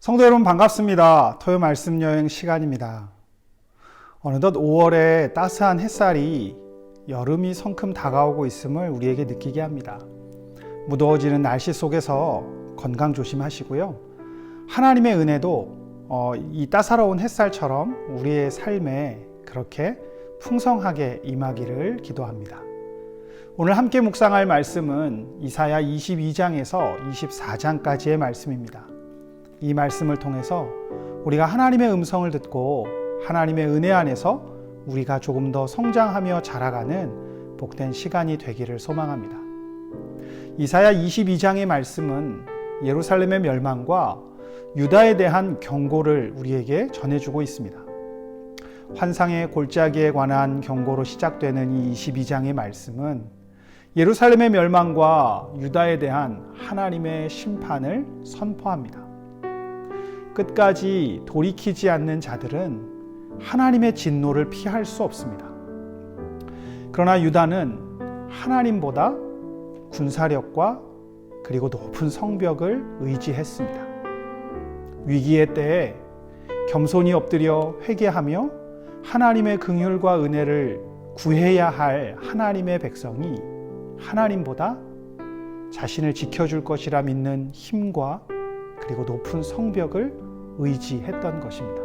성도 여러분 반갑습니다. 토요 말씀 여행 시간입니다. 어느덧 5월에 따스한 햇살이 여름이 성큼 다가오고 있음을 우리에게 느끼게 합니다. 무더워지는 날씨 속에서 건강 조심하시고요. 하나님의 은혜도 이 따사로운 햇살처럼 우리의 삶에 그렇게 풍성하게 임하기를 기도합니다. 오늘 함께 묵상할 말씀은 이사야 22장에서 24장까지의 말씀입니다. 이 말씀을 통해서 우리가 하나님의 음성을 듣고 하나님의 은혜 안에서 우리가 조금 더 성장하며 자라가는 복된 시간이 되기를 소망합니다. 이사야 22장의 말씀은 예루살렘의 멸망과 유다에 대한 경고를 우리에게 전해주고 있습니다. 환상의 골짜기에 관한 경고로 시작되는 이 22장의 말씀은 예루살렘의 멸망과 유다에 대한 하나님의 심판을 선포합니다. 끝까지 돌이키지 않는 자들은 하나님의 진노를 피할 수 없습니다. 그러나 유다는 하나님보다 군사력과 그리고 높은 성벽을 의지했습니다. 위기의 때에 겸손히 엎드려 회개하며 하나님의 긍휼과 은혜를 구해야 할 하나님의 백성이 하나님보다 자신을 지켜줄 것이라 믿는 힘과 그리고 높은 성벽을 의지했던 것입니다.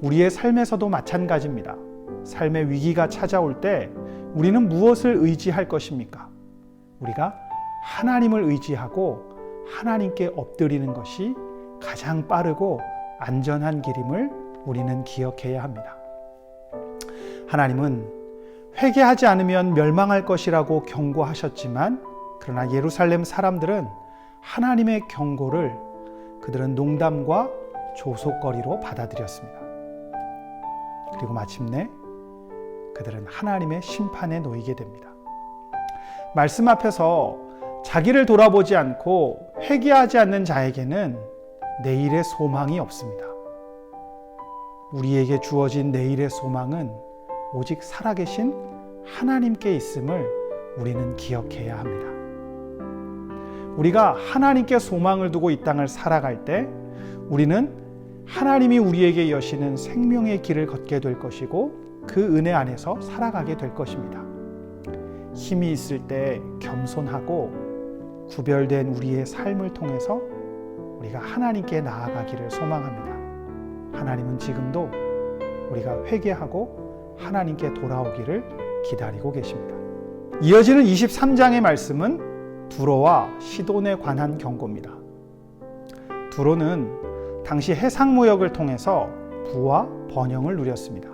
우리의 삶에서도 마찬가지입니다. 삶의 위기가 찾아올 때 우리는 무엇을 의지할 것입니까? 우리가 하나님을 의지하고 하나님께 엎드리는 것이 가장 빠르고 안전한 길임을 우리는 기억해야 합니다. 하나님은 회개하지 않으면 멸망할 것이라고 경고하셨지만 그러나 예루살렘 사람들은 하나님의 경고를 그들은 농담과 조속거리로 받아들였습니다. 그리고 마침내 그들은 하나님의 심판에 놓이게 됩니다. 말씀 앞에서 자기를 돌아보지 않고 회개하지 않는 자에게는 내일의 소망이 없습니다. 우리에게 주어진 내일의 소망은 오직 살아계신 하나님께 있음을 우리는 기억해야 합니다. 우리가 하나님께 소망을 두고 이 땅을 살아갈 때 우리는 하나님이 우리에게 여시는 생명의 길을 걷게 될 것이고 그 은혜 안에서 살아가게 될 것입니다. 힘이 있을 때 겸손하고 구별된 우리의 삶을 통해서 우리가 하나님께 나아가기를 소망합니다. 하나님은 지금도 우리가 회개하고 하나님께 돌아오기를 기다리고 계십니다. 이어지는 23장의 말씀은 두로와 시돈에 관한 경고입니다. 두로는 당시 해상무역을 통해서 부와 번영을 누렸습니다.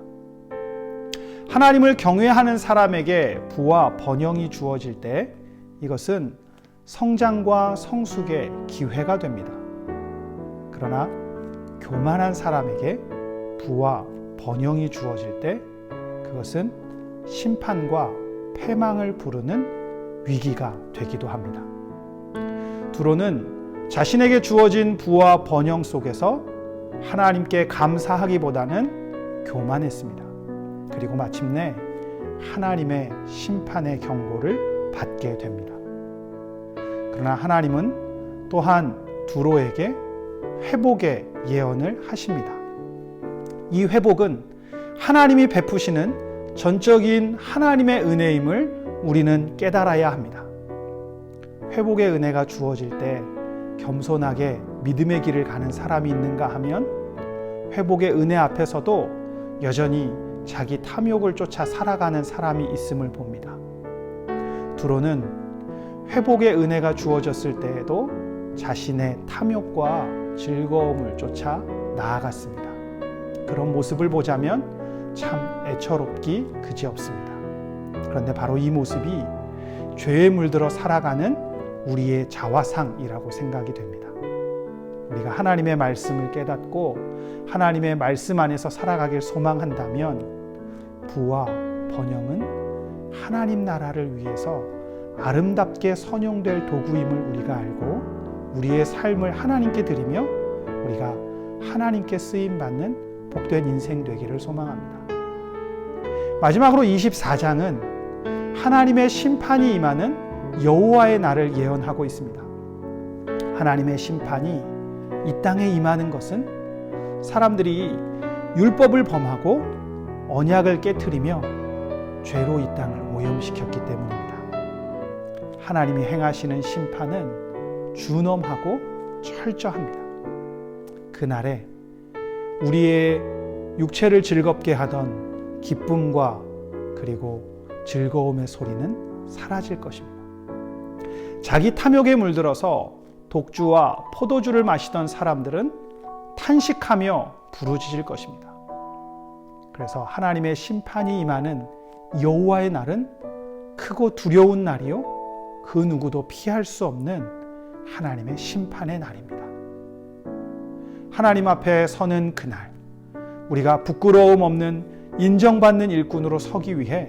하나님을 경외하는 사람에게 부와 번영이 주어질 때 이것은 성장과 성숙의 기회가 됩니다. 그러나 교만한 사람에게 부와 번영이 주어질 때 그것은 심판과 패망을 부르는 위기가 되기도 합니다. 두로는 자신에게 주어진 부와 번영 속에서 하나님께 감사하기보다는 교만했습니다. 그리고 마침내 하나님의 심판의 경고를 받게 됩니다. 그러나 하나님은 또한 두로에게 회복의 예언을 하십니다. 이 회복은 하나님이 베푸시는 전적인 하나님의 은혜임을 우리는 깨달아야 합니다. 회복의 은혜가 주어질 때 겸손하게 믿음의 길을 가는 사람이 있는가 하면 회복의 은혜 앞에서도 여전히 자기 탐욕을 쫓아 살아가는 사람이 있음을 봅니다. 두로는 회복의 은혜가 주어졌을 때에도 자신의 탐욕과 즐거움을 쫓아 나아갔습니다. 그런 모습을 보자면 참 애처롭기 그지없습니다. 그런데 바로 이 모습이 죄에 물들어 살아가는 우리의 자화상이라고 생각이 됩니다. 우리가 하나님의 말씀을 깨닫고 하나님의 말씀 안에서 살아가길 소망한다면 부와 번영은 하나님 나라를 위해서 아름답게 선용될 도구임을 우리가 알고 우리의 삶을 하나님께 드리며 우리가 하나님께 쓰임받는 복된 인생 되기를 소망합니다. 마지막으로 24장은 하나님의 심판이 임하는 여호와의 날을 예언하고 있습니다. 하나님의 심판이 이 땅에 임하는 것은 사람들이 율법을 범하고 언약을 깨트리며 죄로 이 땅을 오염시켰기 때문입니다. 하나님이 행하시는 심판은 준엄하고 철저합니다. 그날에 우리의 육체를 즐겁게 하던 기쁨과 그리고 즐거움의 소리는 사라질 것입니다. 자기 탐욕에 물들어서 독주와 포도주를 마시던 사람들은 탄식하며 부르짖을 것입니다. 그래서 하나님의 심판이 임하는 여호와의 날은 크고 두려운 날이요, 그 누구도 피할 수 없는 하나님의 심판의 날입니다. 하나님 앞에 서는 그날, 우리가 부끄러움 없는 인정받는 일꾼으로 서기 위해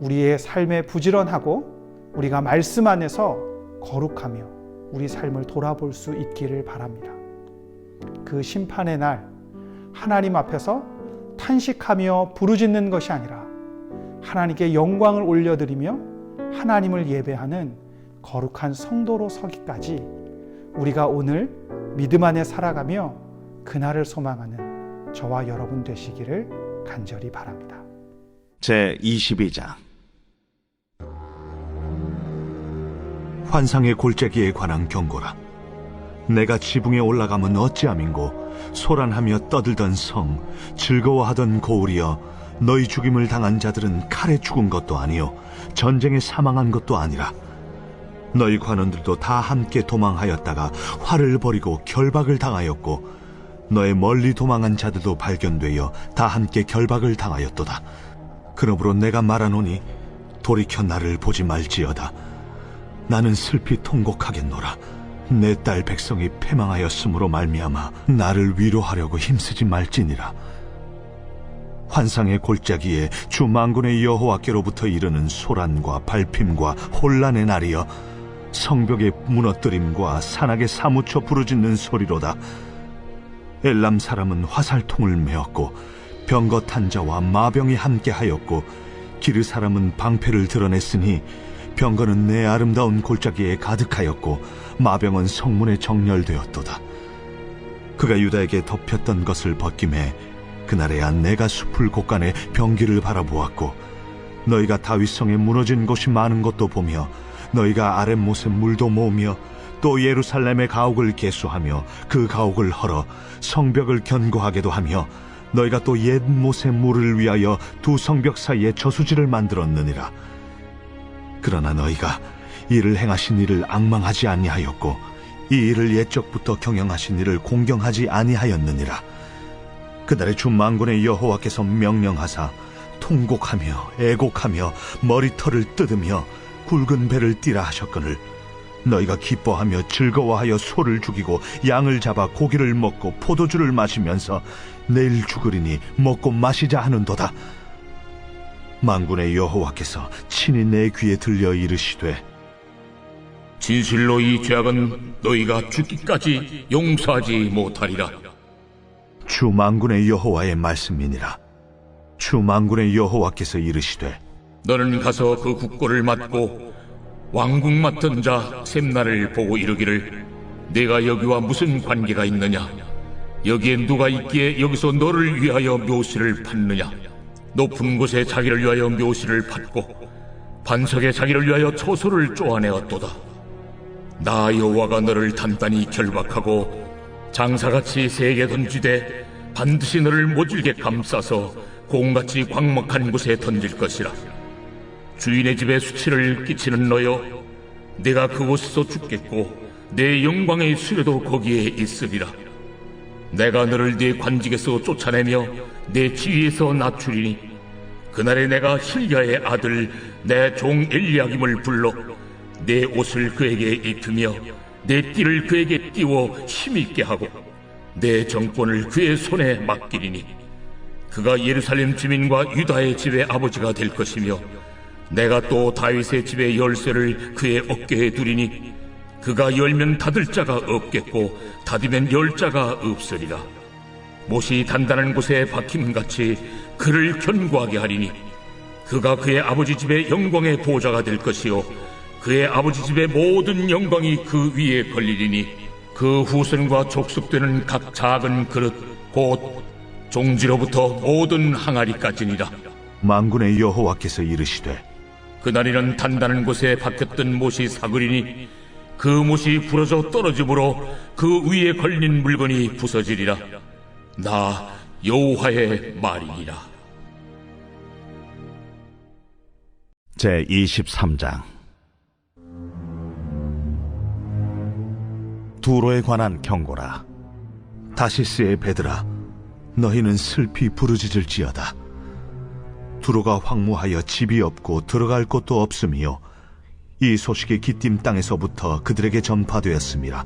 우리의 삶에 부지런하고 우리가 말씀 안에서 거룩하며 우리 삶을 돌아볼 수 있기를 바랍니다. 그 심판의 날, 하나님 앞에서 탄식하며 부르짖는 것이 아니라 하나님께 영광을 올려드리며 하나님을 예배하는 거룩한 성도로 서기까지 우리가 오늘 믿음 안에 살아가며 그날을 소망하는 저와 여러분 되시기를 간절히 바랍니다. 제22장 환상의 골짜기에 관한 경고라. 내가 지붕에 올라가면 어찌함인고 소란하며 떠들던 성, 즐거워하던 고울이여, 너희 죽임을 당한 자들은 칼에 죽은 것도 아니요 전쟁에 사망한 것도 아니라 너희 관원들도 다 함께 도망하였다가 활을 버리고 결박을 당하였고 너의 멀리 도망한 자들도 발견되어 다 함께 결박을 당하였도다. 그러므로 내가 말하노니 돌이켜 나를 보지 말지어다. 나는 슬피 통곡하겠노라. 내 딸 백성이 패망하였으므로 말미암아 나를 위로하려고 힘쓰지 말지니라. 환상의 골짜기에 주 만군의 여호와께로부터 이르는 소란과 발핌과 혼란의 날이여, 성벽의 무너뜨림과 산악에 사무쳐 부르짖는 소리로다. 엘람 사람은 화살통을 메었고 병거 탄 자와 마병이 함께하였고 기르 사람은 방패를 드러냈으니 병거는 내 아름다운 골짜기에 가득하였고 마병은 성문에 정렬되었도다. 그가 유다에게 덮였던 것을 벗김에 그날에야 내가 숲을 곳간에 병기를 바라보았고 너희가 다윗성에 무너진 곳이 많은 것도 보며 너희가 아랫못에 물도 모으며 또 예루살렘의 가옥을 개수하며 그 가옥을 헐어 성벽을 견고하게도 하며 너희가 또 옛못의 물을 위하여 두 성벽 사이에 저수지를 만들었느니라. 그러나 너희가 이를 행하신 이를 앙망하지 아니하였고 이 일을 옛적부터 경영하신 이를 공경하지 아니하였느니라. 그날에 주 만군의 여호와께서 명령하사 통곡하며 애곡하며 머리털을 뜯으며 굵은 배를 띠라 하셨거늘 너희가 기뻐하며 즐거워하여 소를 죽이고 양을 잡아 고기를 먹고 포도주를 마시면서 내일 죽으리니 먹고 마시자 하는도다. 만군의 여호와께서 친히 내 귀에 들려 이르시되 진실로 이 죄악은 너희가 죽기까지 용서하지 못하리라. 주 만군의 여호와의 말씀이니라. 주 만군의 여호와께서 이르시되 너는 가서 그 국고를 맡고 왕국 맡은 자 셈나를 보고 이르기를 내가 여기와 무슨 관계가 있느냐? 여기에 누가 있기에 여기서 너를 위하여 묘시를 팠느냐? 높은 곳에 자기를 위하여 묘시를 팠고 반석에 자기를 위하여 초소를 쪼아내었도다. 나 여호와가 너를 단단히 결박하고 장사같이 세게 던지되 반드시 너를 모질게 감싸서 공같이 광막한 곳에 던질 것이라. 주인의 집에 수치를 끼치는 너여, 내가 그곳에서 죽겠고 내 영광의 수레도 거기에 있으리라. 내가 너를 네 관직에서 쫓아내며 내 지위에서 낮추리니 그날에 내가 실야의 아들 내 종 엘리야김을 불러 내 옷을 그에게 입히며 내 띠를 그에게 띄워 힘있게 하고 내 정권을 그의 손에 맡기리니 그가 예루살렘 주민과 유다의 집의 아버지가 될 것이며 내가 또 다윗의 집의 열쇠를 그의 어깨에 두리니 그가 열면 닫을 자가 없겠고 닫으면 열 자가 없으리라. 못이 단단한 곳에 박힘같이 그를 견고하게 하리니 그가 그의 아버지 집의 영광의 보좌가 될 것이요 그의 아버지 집의 모든 영광이 그 위에 걸리리니 그 후손과 족속되는 각 작은 그릇 곧 종지로부터 모든 항아리까지니라. 만군의 여호와께서 이르시되 그날에는 단단한 곳에 박혔던 못이 사그리니 그 못이 부러져 떨어짐으로 그 위에 걸린 물건이 부서지리라. 나 여호와의 말이니라. 제23장 두로에 관한 경고라. 다시스의 배들아, 너희는 슬피 부르짖을지어다. 두로가 황무하여 집이 없고 들어갈 곳도 없으며 이 소식이 기띔 땅에서부터 그들에게 전파되었습니다.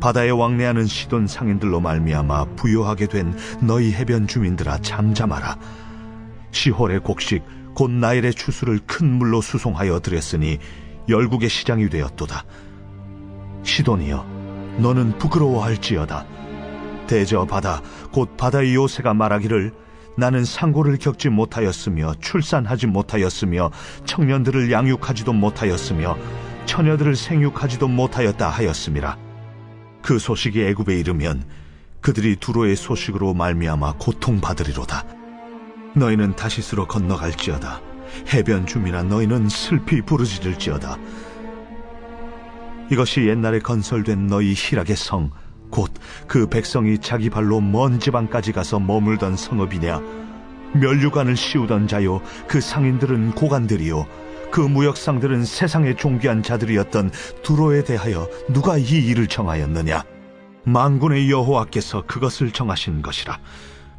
바다에 왕래하는 시돈 상인들로 말미암아 부요하게 된 너희 해변 주민들아, 잠잠하라. 시홀의 곡식 곧 나일의 추수를 큰 물로 수송하여 들였으니 열국의 시장이 되었도다. 시돈이여, 너는 부끄러워할지어다. 대저 바다 곧 바다의 요새가 말하기를 나는 상고를 겪지 못하였으며 출산하지 못하였으며 청년들을 양육하지도 못하였으며 처녀들을 생육하지도 못하였다 하였음이라. 그 소식이 애굽에 이르면 그들이 두로의 소식으로 말미암아 고통받으리로다. 너희는 다시스로 건너갈지어다. 해변 주민아, 너희는 슬피 부르짖을지어다. 이것이 옛날에 건설된 너희 희락의 성 곧 그 백성이 자기 발로 먼 지방까지 가서 머물던 성읍이냐? 면류관을 씌우던 자요, 그 상인들은 고관들이요, 그 무역상들은 세상의 존귀한 자들이었던 두로에 대하여 누가 이 일을 정하였느냐? 만군의 여호와께서 그것을 정하신 것이라.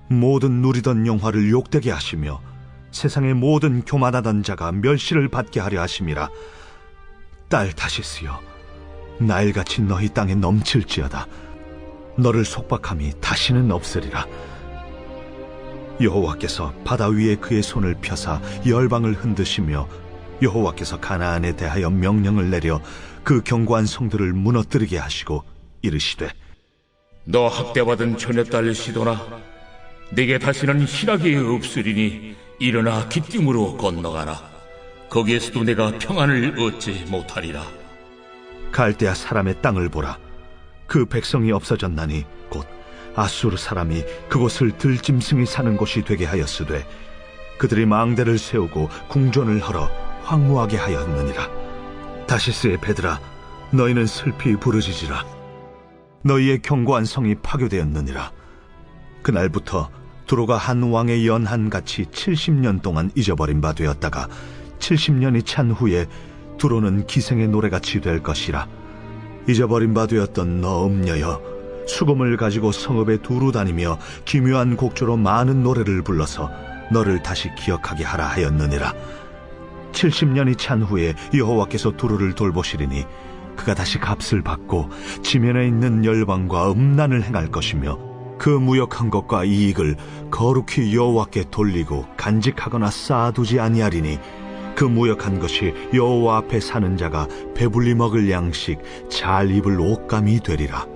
모든 누리던 영화를 욕되게 하시며 세상의 모든 교만하던 자가 멸시를 받게 하려 하심이라. 딸 다시스여, 나일같이 너희 땅에 넘칠지어다. 너를 속박함이 다시는 없으리라. 여호와께서 바다 위에 그의 손을 펴사 열방을 흔드시며 여호와께서 가나안에 대하여 명령을 내려 그 견고한 성들을 무너뜨리게 하시고 이르시되, 너 학대받은 처녀딸 시도나, 네게 다시는 희락이 없으리니 일어나 기띔으로 건너가라. 거기에서도 내가 평안을 얻지 못하리라. 갈대아 사람의 땅을 보라. 그 백성이 없어졌나니 곧 아수르 사람이 그곳을 들짐승이 사는 곳이 되게 하였으되 그들이 망대를 세우고 궁전을 헐어 황무하게 하였느니라. 다시스의 배들아, 너희는 슬피 부르짖으라. 너희의 견고한 성이 파괴되었느니라. 그날부터 두로가 한 왕의 연한같이 70년 동안 잊어버린 바 되었다가 70년이 찬 후에 두로는 기생의 노래같이 될 것이라. 잊어버린 바 되었던 너 음녀여, 수금을 가지고 성읍에 두루 다니며 기묘한 곡조로 많은 노래를 불러서 너를 다시 기억하게 하라 하였느니라. 70년이 찬 후에 여호와께서 두로를 돌보시리니 그가 다시 값을 받고 지면에 있는 열방과 음란을 행할 것이며 그 무역한 것과 이익을 거룩히 여호와께 돌리고 간직하거나 쌓아두지 아니하리니 그 무역한 것이 여호와 앞에 사는 자가 배불리 먹을 양식, 잘 입을 옷감이 되리라.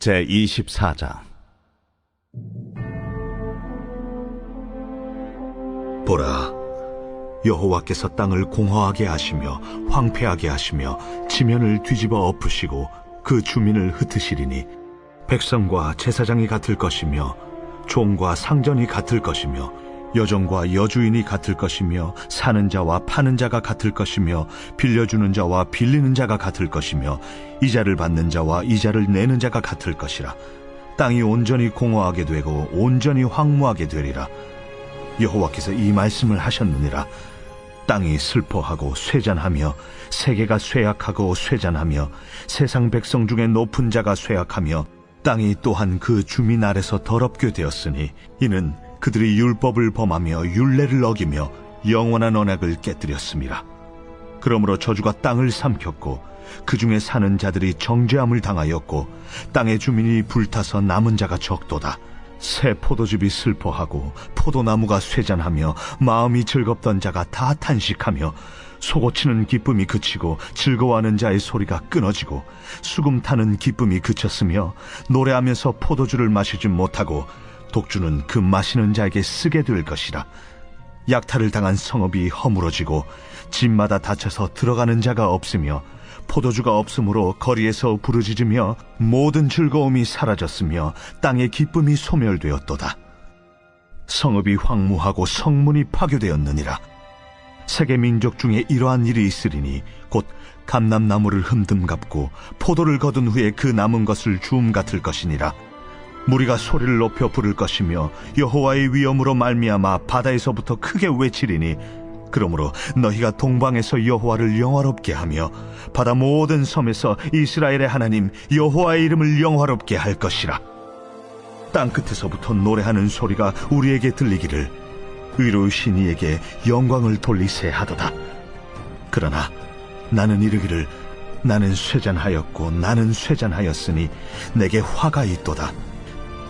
제24장 보라, 여호와께서 땅을 공허하게 하시며 황폐하게 하시며 지면을 뒤집어 엎으시고 그 주민을 흩으시리니 백성과 제사장이 같을 것이며 종과 상전이 같을 것이며 여종과 여주인이 같을 것이며 사는 자와 파는 자가 같을 것이며 빌려주는 자와 빌리는 자가 같을 것이며 이자를 받는 자와 이자를 내는 자가 같을 것이라. 땅이 온전히 공허하게 되고 온전히 황무하게 되리라. 여호와께서 이 말씀을 하셨느니라. 땅이 슬퍼하고 쇠잔하며 세계가 쇠약하고 쇠잔하며 세상 백성 중에 높은 자가 쇠약하며 땅이 또한 그 주민 아래서 더럽게 되었으니 이는 그들이 율법을 범하며 율례를 어기며 영원한 언약을 깨뜨렸음이라. 그러므로 저주가 땅을 삼켰고 그 중에 사는 자들이 정죄함을 당하였고 땅의 주민이 불타서 남은 자가 적도다. 새 포도즙이 슬퍼하고 포도나무가 쇠잔하며 마음이 즐겁던 자가 다 탄식하며 소고치는 기쁨이 그치고 즐거워하는 자의 소리가 끊어지고 수금 타는 기쁨이 그쳤으며 노래하면서 포도주를 마시지 못하고 독주는 그 마시는 자에게 쓰게 될 것이라. 약탈을 당한 성읍이 허물어지고 집마다 닫혀서 들어가는 자가 없으며 포도주가 없으므로 거리에서 부르짖으며 모든 즐거움이 사라졌으며 땅의 기쁨이 소멸되었도다. 성읍이 황무하고 성문이 파괴되었느니라. 세계 민족 중에 이러한 일이 있으리니 곧 감람나무를 흠듬 갚고 포도를 거둔 후에 그 남은 것을 주움 같을 것이니라. 무리가 소리를 높여 부를 것이며 여호와의 위엄으로 말미암아 바다에서부터 크게 외치리니 그러므로 너희가 동방에서 여호와를 영화롭게 하며 바다 모든 섬에서 이스라엘의 하나님 여호와의 이름을 영화롭게 할 것이라. 땅 끝에서부터 노래하는 소리가 우리에게 들리기를 의로우신 이에게 영광을 돌리세 하도다. 그러나 나는 이르기를 나는 쇠잔하였고 나는 쇠잔하였으니 내게 화가 있도다.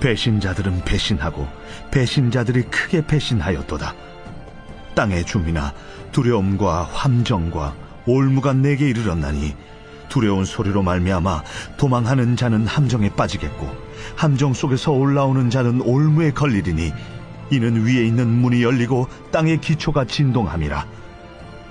배신자들은 배신하고 배신자들이 크게 배신하였도다. 땅의 주민아, 두려움과 함정과 올무가 내게 이르렀나니 두려운 소리로 말미암아 도망하는 자는 함정에 빠지겠고 함정 속에서 올라오는 자는 올무에 걸리리니 이는 위에 있는 문이 열리고 땅의 기초가 진동함이라.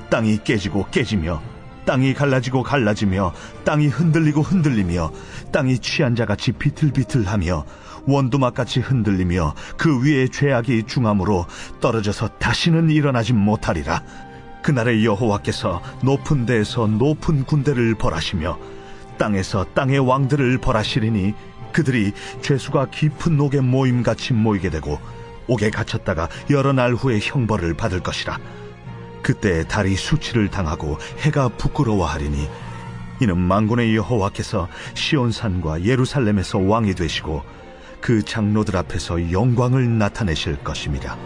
땅이 깨지고 깨지며 땅이 갈라지고 갈라지며 땅이 흔들리고 흔들리며 땅이 취한 자같이 비틀비틀하며 원두막같이 흔들리며 그 위에 죄악이 중함으로 떨어져서 다시는 일어나지 못하리라. 그날에 여호와께서 높은 데에서 높은 군대를 벌하시며 땅에서 땅의 왕들을 벌하시리니 그들이 죄수가 깊은 옥에 모임같이 모이게 되고 옥에 갇혔다가 여러 날 후에 형벌을 받을 것이라. 그때 달이 수치를 당하고 해가 부끄러워하리니 이는 만군의 여호와께서 시온산과 예루살렘에서 왕이 되시고 그 장로들 앞에서 영광을 나타내실 것입니다.